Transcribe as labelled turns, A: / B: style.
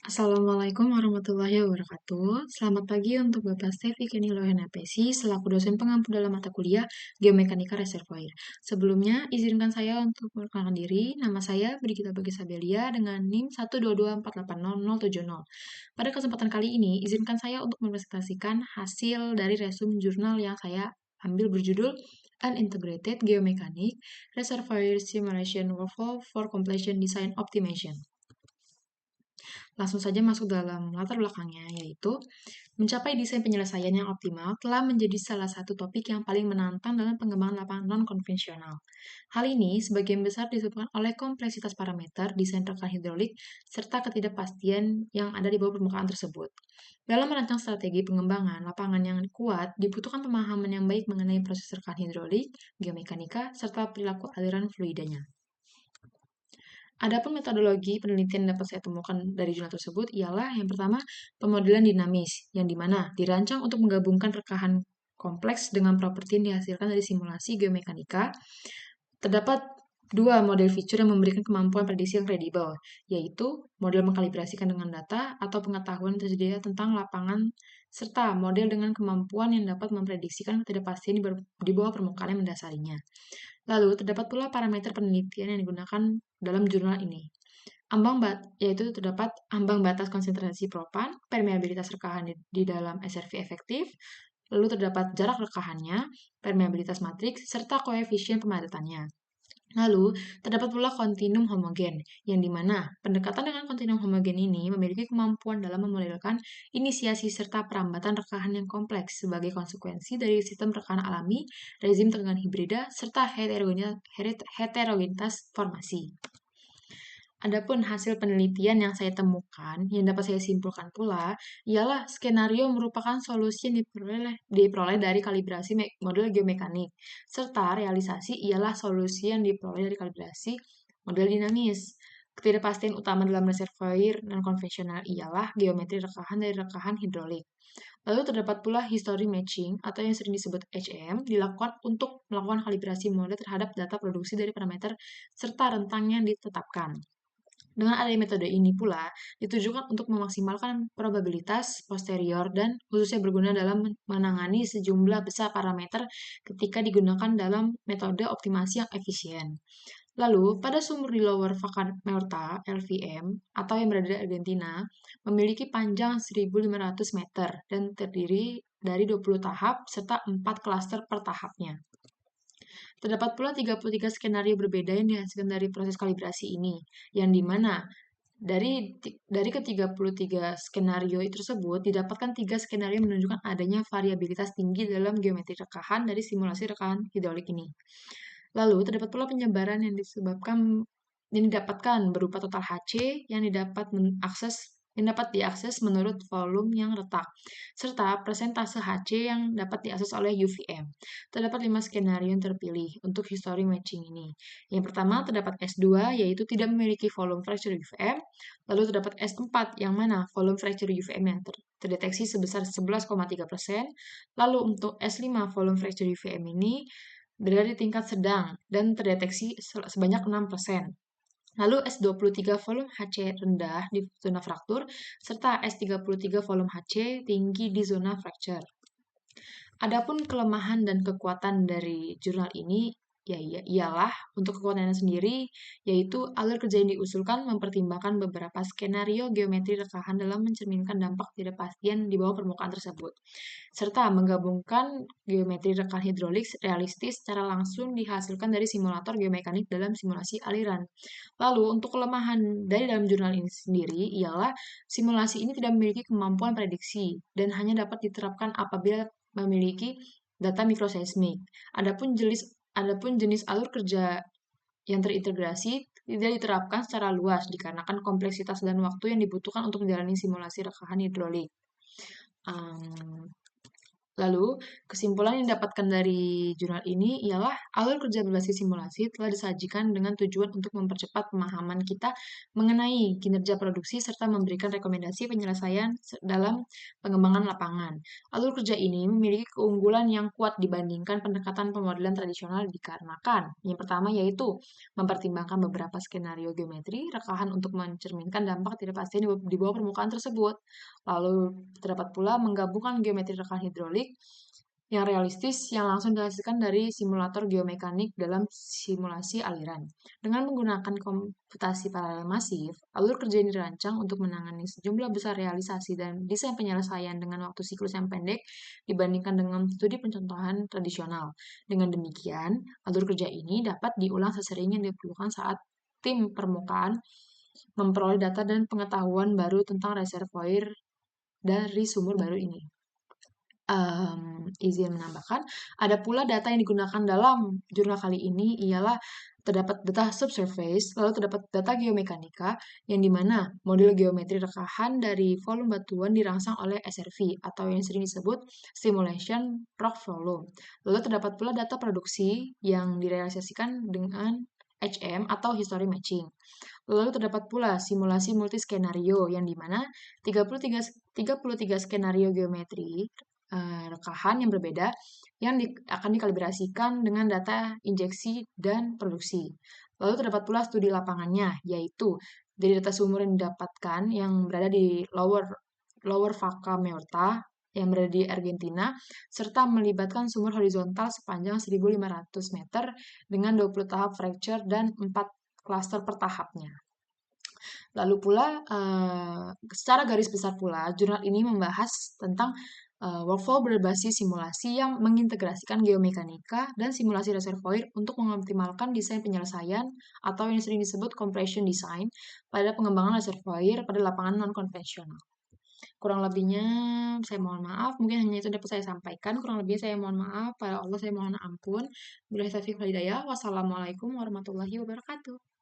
A: Assalamualaikum warahmatullahi wabarakatuh. Selamat pagi untuk Bapak Stevi Kenny Lohenapesi selaku dosen pengampu dalam mata kuliah Geomekanika Reservoir. Sebelumnya, izinkan saya untuk memperkenalkan diri. Nama saya Brigita Bagus Sabelia dengan NIM 122480070. Pada kesempatan kali ini, izinkan saya untuk mempresentasikan hasil dari resume jurnal yang saya ambil berjudul An Integrated Geomechanic Reservoir Simulation Workflow for Completion Design Optimization. Langsung saja masuk dalam latar belakangnya, yaitu mencapai desain penyelesaian yang optimal telah menjadi salah satu topik yang paling menantang dalam pengembangan lapangan non-konvensional. Hal ini sebagian besar disebabkan oleh kompleksitas parameter desain rekan hidrolik serta ketidakpastian yang ada di bawah permukaan tersebut. Dalam merancang strategi pengembangan lapangan yang kuat, dibutuhkan pemahaman yang baik mengenai proses rekan hidrolik, geomekanika, serta perilaku aliran fluidanya. Adapun metodologi penelitian yang dapat saya temukan dari jurnal tersebut ialah yang pertama, pemodelan dinamis, yang dimana dirancang untuk menggabungkan rekahan kompleks dengan properti yang dihasilkan dari simulasi geomekanika. Terdapat dua model feature yang memberikan kemampuan prediksi yang kredibel, yaitu model mengkalibrasikan dengan data atau pengetahuan yang tersedia tentang lapangan, serta model dengan kemampuan yang dapat memprediksikan ketidakpastian di bawah permukaan yang mendasarinya. Lalu, terdapat pula parameter penelitian yang digunakan dalam jurnal ini. Yaitu terdapat ambang batas konsentrasi propan, permeabilitas rekahan di dalam SRV efektif, lalu terdapat jarak rekahannya, permeabilitas matriks, serta koefisien pemadatannya. Lalu, terdapat pula kontinum homogen, yang dimana pendekatan dengan kontinum homogen ini memiliki kemampuan dalam memodelkan inisiasi serta perambatan rekahan yang kompleks sebagai konsekuensi dari sistem rekahan alami, rezim tegangan hibrida, serta heterogenitas formasi. Adapun hasil penelitian yang saya temukan, yang dapat saya simpulkan pula, ialah skenario merupakan solusi yang diperoleh dari kalibrasi model geomekanik, serta realisasi ialah solusi yang diperoleh dari kalibrasi model dinamis. Ketidakpastian utama dalam reservoir non-konvensional ialah geometri rekahan dari rekahan hidrolik. Lalu terdapat pula history matching atau yang sering disebut HM dilakukan untuk melakukan kalibrasi model terhadap data produksi dari parameter serta rentang yang ditetapkan. Dengan adanya metode ini pula, ditujukan untuk memaksimalkan probabilitas posterior dan khususnya berguna dalam menangani sejumlah besar parameter ketika digunakan dalam metode optimasi yang efisien. Lalu, pada sumur di Lower Vaca Muerta, LVM, atau yang berada di Argentina, memiliki panjang 1.500 meter dan terdiri dari 20 tahap serta 4 klaster per tahapnya. Terdapat pula 33 skenario berbeda yang dihasilkan dari proses kalibrasi ini, yang dimana dari ke-33 skenario tersebut, didapatkan 3 skenario menunjukkan adanya variabilitas tinggi dalam geometri rekahan dari simulasi rekahan hidrolik ini. Lalu, terdapat pula penyebaran yang didapatkan berupa total HC yang dapat diakses menurut volume yang retak, serta persentase HC yang dapat diakses oleh UVM. Terdapat 5 skenario yang terpilih untuk history matching ini. Yang pertama, terdapat S2, yaitu tidak memiliki volume fracture UVM. Lalu terdapat S4, yang mana volume fracture UVM yang terdeteksi sebesar 11,3%. Lalu untuk S5, volume fracture UVM ini berada di tingkat sedang dan terdeteksi sebanyak 6%. Lalu S23 volume HC rendah di zona fraktur, serta S33 volume HC tinggi di zona fracture. Adapun kelemahan dan kekuatan dari jurnal ini ialah untuk kekuatannya sendiri, yaitu alur kerja yang diusulkan mempertimbangkan beberapa skenario geometri rekahan dalam mencerminkan dampak ketidakpastian di bawah permukaan tersebut, serta menggabungkan geometri rekahan hidrolik realistis secara langsung dihasilkan dari simulator geomekanik dalam simulasi aliran. Lalu, untuk kelemahan dari dalam jurnal ini sendiri ialah simulasi ini tidak memiliki kemampuan prediksi dan hanya dapat diterapkan apabila memiliki data mikroseismik. Adapun jenis alur kerja yang terintegrasi tidak diterapkan secara luas dikarenakan kompleksitas dan waktu yang dibutuhkan untuk menjalani simulasi rekahan hidrolik. Lalu, kesimpulan yang didapatkan dari jurnal ini ialah alur kerja berbasis simulasi telah disajikan dengan tujuan untuk mempercepat pemahaman kita mengenai kinerja produksi serta memberikan rekomendasi penyelesaian dalam pengembangan lapangan. Alur kerja ini memiliki keunggulan yang kuat dibandingkan pendekatan pemodelan tradisional dikarenakan yang pertama yaitu mempertimbangkan beberapa skenario geometri rekahan untuk mencerminkan dampak tidak pasti di bawah permukaan tersebut. Lalu terdapat pula menggabungkan geometri rekahan hidrolik yang realistis yang langsung dihasilkan dari simulator geomekanik dalam simulasi aliran. Dengan menggunakan komputasi paralel masif, alur kerja ini dirancang untuk menangani sejumlah besar realisasi dan desain penyelesaian dengan waktu siklus yang pendek dibandingkan dengan studi pencontohan tradisional. Dengan demikian, alur kerja ini dapat diulang sesering yang diperlukan saat tim permukaan memperoleh data dan pengetahuan baru tentang reservoir dari sumber baru ini. Izin menambahkan, ada pula data yang digunakan dalam jurnal kali ini ialah terdapat data subsurface, lalu terdapat data geomekanika, yang dimana model geometri rekahan dari volume batuan dirangsang oleh SRV, atau yang sering disebut Simulation Rock Volume. Lalu terdapat pula data produksi yang direalisasikan dengan HM atau History Matching. Lalu terdapat pula simulasi multiskenario yang dimana 33 skenario geometri rekahan yang berbeda yang akan dikalibrasikan dengan data injeksi dan produksi. Lalu terdapat pula studi lapangannya, yaitu dari data sumber yang didapatkan yang berada di Lower Vaca Muerta yang berada di Argentina, serta melibatkan sumur horizontal sepanjang 1.500 meter dengan 20 tahap fracture dan 4 klaster per tahapnya. Lalu pula, secara garis besar pula, jurnal ini membahas tentang workflow berbasis simulasi yang mengintegrasikan geomekanika dan simulasi reservoir untuk mengoptimalkan desain penyelesaian atau yang sering disebut compression design pada pengembangan reservoir pada lapangan non-konvensional. Kurang lebihnya saya mohon maaf, mungkin hanya itu dapat saya sampaikan. Kurang lebihnya saya mohon maaf, pada Allah saya mohon ampun. Billahi taufiq wal hidayah. Wassalamualaikum warahmatullahi wabarakatuh.